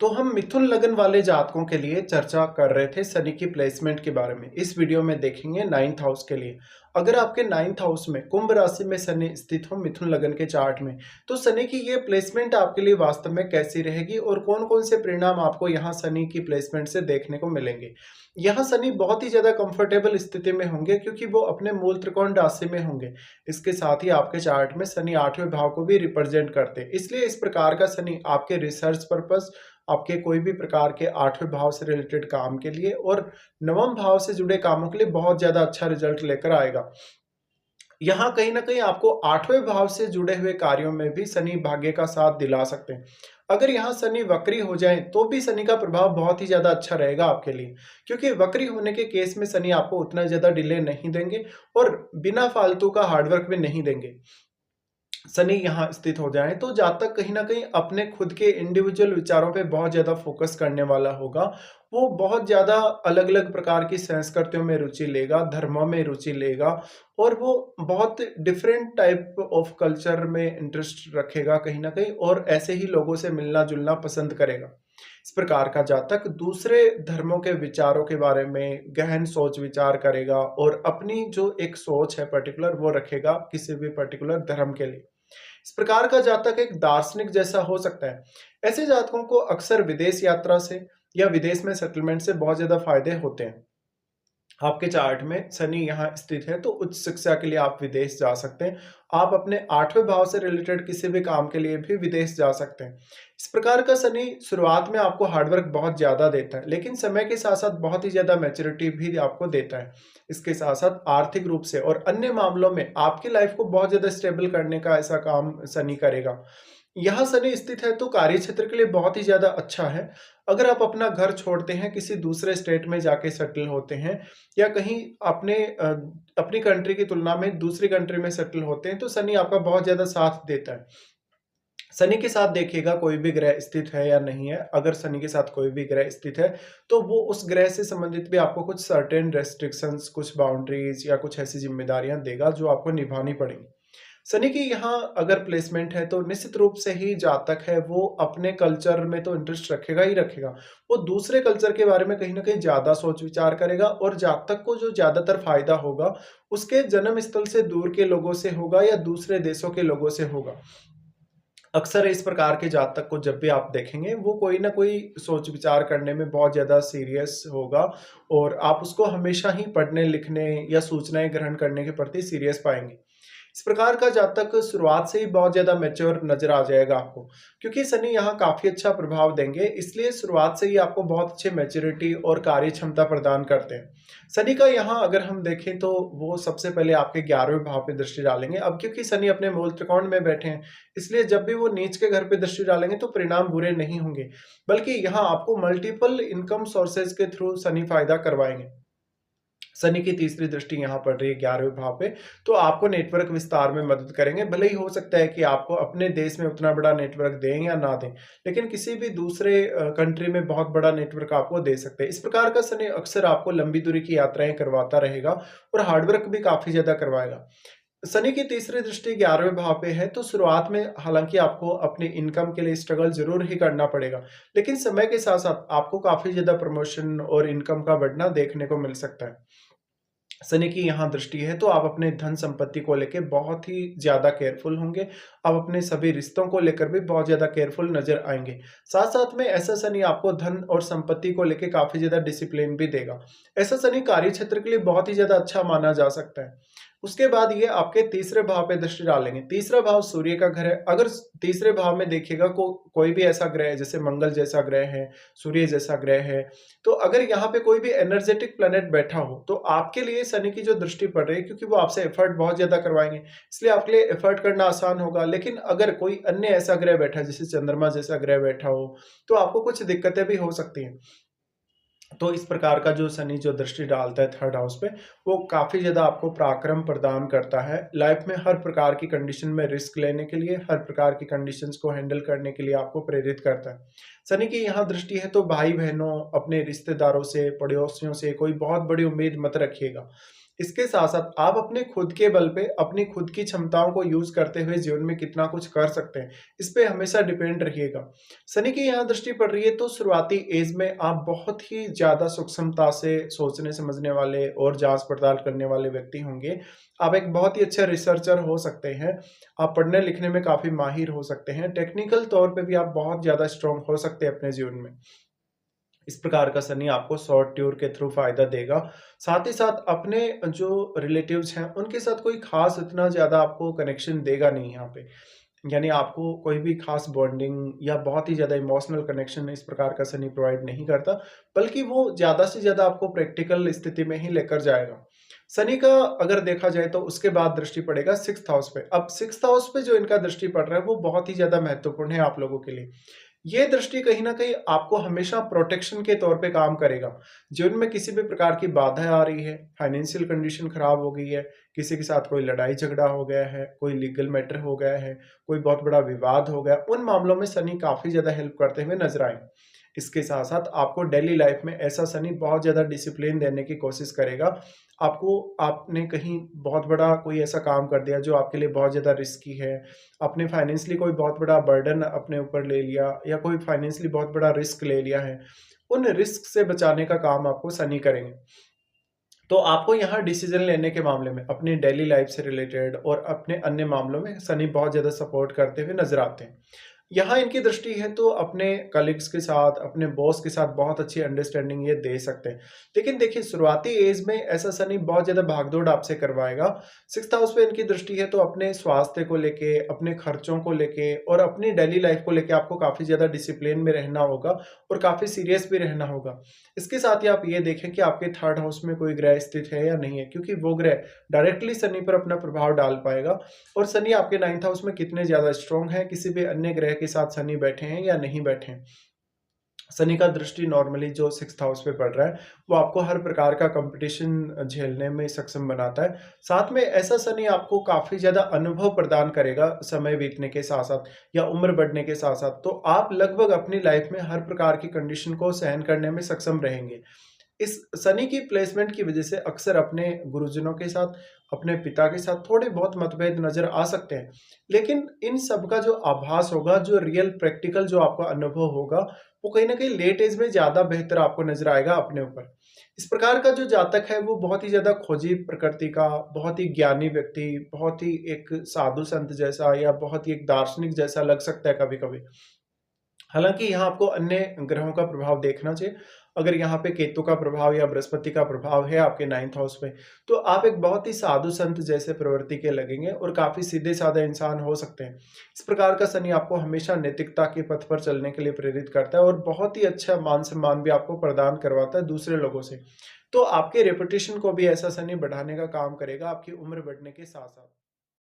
तो हम मिथुन लगन वाले जातकों के लिए चर्चा कर रहे थे शनि की प्लेसमेंट के बारे में। इस वीडियो में देखेंगे नाइन्थ हाउस के लिए। अगर आपके नाइन्थ हाउस में कुंभ राशि में शनि स्थित हो मिथुन लगन के चार्ट में, तो शनि की ये प्लेसमेंट आपके लिए वास्तव में कैसी रहेगी और कौन कौन से परिणाम आपको यहाँ शनि की प्लेसमेंट से देखने को मिलेंगे। यहाँ शनि बहुत ही ज्यादा कंफर्टेबल स्थिति में होंगे क्योंकि वो अपने मूल त्रिकोण राशि में होंगे। इसके साथ ही आपके चार्ट में शनि 8वें भाव को भी रिप्रेजेंट करते हैं, इसलिए इस प्रकार का शनि आपके रिसर्च पर्पस, आपके कोई भी प्रकार के 8वें भाव से रिलेटेड काम के लिए और नवम भाव से जुड़े कामों के लिए बहुत ज़्यादा अच्छा रिजल्ट लेकर आएगा। यहाँ कहीं न कहीं आपको 8वें भाव से जुड़े हुए कार्यों में भी शनि भाग्य का साथ दिला सकते हैं। अगर यहाँ शनि वक्री हो जाएँ तो भी शनि का प्रभाव बहुत ही ज़्यादा अच्छा रहेगा आपके लिए, क्योंकि वक्री होने के केस में शनि आपको उतना ज़्यादा डिले नहीं देंगे और बिना फालतू का हार्डवर्क भी नहीं देंगे। शनि यहाँ स्थित हो जाए तो जातक कहीं न कहीं अपने खुद के इंडिविजुअल विचारों पे बहुत ज़्यादा फोकस करने वाला होगा। वो बहुत ज़्यादा अलग-अलग प्रकार की संस्कृतियों में रुचि लेगा, धर्मों में रुचि लेगा और वो बहुत डिफरेंट टाइप ऑफ कल्चर में इंटरेस्ट रखेगा कहीं न कहीं और ऐसे ही लोगों से मिलना-जुलना पसंद करेगा। इस प्रकार का जातक दूसरे धर्मों के विचारों के बारे में गहन सोच-विचार करेगा और अपनी जो एक सोच है पर्टिकुलर वो रखेगा किसी भी पर्टिकुलर धर्म के लिए। इस प्रकार का जातक एक दार्शनिक जैसा हो सकता है। ऐसे जातकों को अक्सर विदेश यात्रा से या विदेश में सेटलमेंट से बहुत ज़्यादा फ़ायदे होते हैं। आपके चार्ट में शनि यहाँ स्थित है तो उच्च शिक्षा के लिए आप विदेश जा सकते हैं। आप अपने 8वें भाव से रिलेटेड किसी भी काम के लिए भी विदेश जा सकते हैं। इस प्रकार का शनि शुरुआत में आपको हार्डवर्क बहुत ज़्यादा देता है, लेकिन समय के साथ-साथ बहुत ही ज़्यादा मैच्योरिटी भी आपको देता है। इसके साथ-साथ आर्थिक रूप से और अन्य मामलों में आपकी लाइफ को बहुत ज़्यादा स्टेबल करने का ऐसा काम शनि करेगा। यहाँ शनि स्थित है तो कार्य क्षेत्र के लिए बहुत ही ज़्यादा अच्छा है। अगर आप अपना घर छोड़ते हैं, किसी दूसरे स्टेट में जाके सेटल होते हैं या कहीं अपनी कंट्री की तुलना में दूसरी कंट्री में सेटल होते हैं, तो शनि आपका बहुत ज़्यादा साथ देता है। शनि के साथ देखिएगा कोई भी ग्रह स्थित है या नहीं है। अगर शनि के साथ कोई भी ग्रह स्थित है, तो वो उस ग्रह से संबंधित भी आपको कुछ सर्टेन रेस्ट्रिक्शंस, कुछ बाउंड्रीज़ या कुछ ऐसी ज़िम्मेदारियाँ देगा जो आपको निभानी पड़ेंगी। शनि की यहाँ अगर प्लेसमेंट है तो निश्चित रूप से ही जातक है वो अपने कल्चर में तो इंटरेस्ट रखेगा ही रखेगा। वो दूसरे कल्चर के बारे में कहीं न कहीं ज़्यादा सोच विचार करेगा और जातक को जो ज़्यादातर फ़ायदा होगा, उसके जन्म स्थल से दूर के लोगों से होगा या दूसरे देशों के लोगों से होगा। अक्सर इस प्रकार के जातक को जब भी आप देखेंगे, वो कोई ना कोई सोच विचार करने में बहुत ज़्यादा सीरियस होगा और आप उसको हमेशा ही पढ़ने, लिखने या सूचनाएँ ग्रहण करने के प्रति सीरियस पाएँगे। इस प्रकार का जातक शुरुआत से ही बहुत ज़्यादा मैच्योर नज़र आ जाएगा आपको, क्योंकि शनि यहाँ काफ़ी अच्छा प्रभाव देंगे, इसलिए शुरुआत से ही आपको बहुत अच्छी मैच्योरिटी और कार्य क्षमता प्रदान करते हैं। शनि का यहाँ अगर हम देखें तो वो सबसे पहले आपके 11वें भाव पे दृष्टि डालेंगे। अब क्योंकि शनि अपने मूल त्रिकोण में बैठे हैं, इसलिए जब भी वो नीच के घर पे दृष्टि डालेंगे तो परिणाम बुरे नहीं होंगे, बल्कि यहाँ आपको मल्टीपल इनकम सोर्सेज के थ्रू शनि फायदा करवाएँगे। शनि की तीसरी दृष्टि यहाँ पड़ रही है 11वें भाव पे, तो आपको नेटवर्क विस्तार में मदद करेंगे। भले ही हो सकता है कि आपको अपने देश में उतना बड़ा नेटवर्क दें या ना दें, लेकिन किसी भी दूसरे कंट्री में बहुत बड़ा नेटवर्क आपको दे सकते हैं। इस प्रकार का शनि अक्सर आपको लंबी दूरी की यात्राएँ करवाता रहेगा और हार्ड वर्क भी काफ़ी ज़्यादा करवाएगा। शनि की तीसरी दृष्टि 11वें भाव पे है, तो शुरुआत में हालाँकि आपको अपनी इनकम के लिए स्ट्रगल ज़रूर ही करना पड़ेगा, लेकिन समय के साथ-साथ आपको काफ़ी ज़्यादा प्रमोशन और इनकम का बढ़ना देखने को मिल सकता है। शनि की यहाँ दृष्टि है तो आप अपने धन संपत्ति को लेके बहुत ही ज़्यादा केयरफुल होंगे। आप अपने सभी रिश्तों को लेकर भी बहुत ज़्यादा केयरफुल नज़र आएँगे। साथ-साथ में ऐसा शनि आपको धन और संपत्ति को लेके काफ़ी ज़्यादा डिसिप्लिन भी देगा। ऐसा शनि कार्य क्षेत्र के लिए बहुत ही ज़्यादा अच्छा माना जा सकता है। उसके बाद ये आपके तीसरे भाव पे दृष्टि डालेंगे। तीसरा भाव सूर्य का घर है। अगर तीसरे भाव में देखिएगा कोई भी ऐसा ग्रह है, जैसे मंगल जैसा ग्रह है, सूर्य जैसा ग्रह है, तो अगर यहाँ पे कोई भी एनर्जेटिक प्लैनेट बैठा हो, तो आपके लिए शनि की जो दृष्टि पड़ रही है, क्योंकि वो आपसे एफर्ट बहुत ज़्यादा करवाएँगे, इसलिए आपके लिए एफर्ट करना आसान होगा। लेकिन अगर कोई अन्य ऐसा ग्रह बैठा है, जैसे चंद्रमा जैसा ग्रह बैठा हो, तो आपको कुछ दिक्कतें भी हो सकती हैं। तो इस प्रकार का जो शनि जो दृष्टि डालता है थर्ड हाउस पे, वो काफ़ी ज़्यादा आपको पराक्रम प्रदान करता है। लाइफ में हर प्रकार की कंडीशन में रिस्क लेने के लिए, हर प्रकार की कंडीशंस को हैंडल करने के लिए आपको प्रेरित करता है। शनि की यहाँ दृष्टि है तो भाई-बहनों, अपने रिश्तेदारों से, पड़ोसियों से कोई बहुत बड़ी उम्मीद मत रखिएगा। इसके साथ-साथ आप अपने खुद के बल पे, अपनी खुद की क्षमताओं को यूज़ करते हुए जीवन में कितना कुछ कर सकते हैं, इस पे हमेशा डिपेंड रहिएगा। शनि की यहाँ दृष्टि पड़ रही है तो शुरुआती ऐज में आप बहुत ही ज़्यादा सूक्ष्मता से सोचने-समझने वाले और जाँच-पड़ताल करने वाले व्यक्ति होंगे। आप एक बहुत ही अच्छे रिसर्चर हो सकते हैं, आप पढ़ने-लिखने में काफ़ी माहिर हो सकते हैं, टेक्निकल तौर पे भी आप बहुत ज़्यादा स्ट्रॉन्ग हो सकते हैं अपने जीवन में। इस प्रकार का शनि आपको शॉर्ट टूर के थ्रू फ़ायदा देगा। साथ ही साथ अपने जो रिलेटिव्स हैं, उनके साथ कोई ख़ास इतना ज़्यादा आपको कनेक्शन देगा नहीं यहाँ पे। यानी आपको कोई भी ख़ास बॉन्डिंग या बहुत ही ज़्यादा इमोशनल कनेक्शन इस प्रकार का शनि प्रोवाइड नहीं करता, बल्कि वो ज़्यादा से ज़्यादा आपको प्रैक्टिकल स्थिति में ही लेकर जाएगा। शनि का अगर देखा जाए तो उसके बाद दृष्टि पड़ेगा 6th हाउस पे। अब 6th हाउस पे जो इनका दृष्टि पड़ रहा है, वो बहुत ही ज़्यादा महत्वपूर्ण है आप लोगों के लिए। ये दृष्टि कहीं न कहीं आपको हमेशा प्रोटेक्शन के तौर पे काम करेगा। जीवन में किसी भी प्रकार की बाधाएँ आ रही है, फाइनेंशियल कंडीशन खराब हो गई है, किसी के साथ कोई लड़ाई-झगड़ा हो गया है, कोई लीगल मैटर हो गया है, कोई बहुत बड़ा विवाद हो गया, उन मामलों में शनि काफ़ी ज़्यादा हेल्प करते हुए नज़र आएँ। इसके साथ-साथ आपको डेली लाइफ़ में ऐसा शनि बहुत ज़्यादा डिसिप्लिन देने की कोशिश करेगा। आपको आपने कहीं बहुत बड़ा कोई ऐसा काम कर दिया जो आपके लिए बहुत ज़्यादा रिस्की है, आपने फाइनेंशियली कोई बहुत बड़ा बर्डन अपने ऊपर ले लिया या कोई फाइनेंशियली बहुत बड़ा रिस्क ले लिया है, उन रिस्क से बचाने का काम आपको शनि करेंगे। तो आपको यहाँ डिसीज़न लेने के मामले में अपनी डेली लाइफ़ से रिलेटेड और अपने अन्य मामलों में शनि बहुत ज़्यादा सपोर्ट करते हुए नज़र आते हैं। यहाँ इनकी दृष्टि है तो अपने कलीग्स के साथ, अपने बॉस के साथ बहुत अच्छी अंडरस्टैंडिंग ये दे सकते हैं। लेकिन देखिए शुरुआती ऐज में ऐसा शनि बहुत ज़्यादा भाग-दौड़ आपसे करवाएगा। 6th हाउस पे इनकी दृष्टि है तो अपने स्वास्थ्य को लेके, अपने खर्चों को लेके और अपनी डेली लाइफ़ को लेके आपको काफ़ी ज़्यादा डिसिप्लिन में रहना होगा और काफ़ी सीरियस भी रहना होगा। इसके साथ ही आप ये देखें कि आपके 3rd हाउस में कोई ग्रह स्थित है या नहीं है, क्योंकि वो ग्रह डायरेक्टली शनि पर अपना प्रभाव डाल पाएगा। और शनि आपके 9th हाउस में कितने ज़्यादा स्ट्रॉन्ग है, किसी भी अन्य ग्रह के साथ शनि बैठे हैं या नहीं बैठे हैं। शनि का दृष्टि नॉर्मली जो 6th हाउस पे पड़ रहा है, वो आपको हर प्रकार का कॉम्पिटिशन झेलने में सक्षम बनाता है। साथ में ऐसा शनि आपको काफ़ी ज़्यादा अनुभव प्रदान करेगा समय बीतने के साथ-साथ या उम्र बढ़ने के साथ-साथ। तो आप लगभग अपनी लाइफ़ में हर प्रकार की कंडीशन को सहन करने में सक्षम रहेंगे। इस शनि की प्लेसमेंट की वजह से अक्सर अपने गुरुजनों के साथ, अपने पिता के साथ थोड़े बहुत मतभेद नज़र आ सकते हैं। लेकिन इन सब का जो आभास होगा, जो रियल प्रैक्टिकल जो आपका अनुभव होगा, वो कहीं न कहीं लेट ऐज में ज़्यादा बेहतर आपको नज़र आएगा अपने ऊपर। इस प्रकार का जो जातक है, वो बहुत ही ज़्यादा खोजी प्रकृति का, बहुत ही ज्ञानी व्यक्ति, बहुत ही एक साधु संत जैसा या बहुत ही एक दार्शनिक जैसा लग सकता है कभी-कभी। हालाँकि यहाँ आपको अन्य ग्रहों का प्रभाव देखना चाहिए। अगर यहाँ पे केतु का प्रभाव या बृहस्पति का प्रभाव है आपके 9th हाउस में, तो आप एक बहुत ही साधु संत जैसे प्रवृत्ति के लगेंगे और काफ़ी सीधे-साधा इंसान हो सकते हैं। इस प्रकार का शनि आपको हमेशा नैतिकता के पथ पर चलने के लिए प्रेरित करता है और बहुत ही अच्छा मान-सम्मान भी आपको प्रदान करवाता है दूसरे लोगों से। तो आपके रेपुटेशन को भी ऐसा शनि बढ़ाने का काम करेगा आपकी उम्र बढ़ने के साथ-साथ।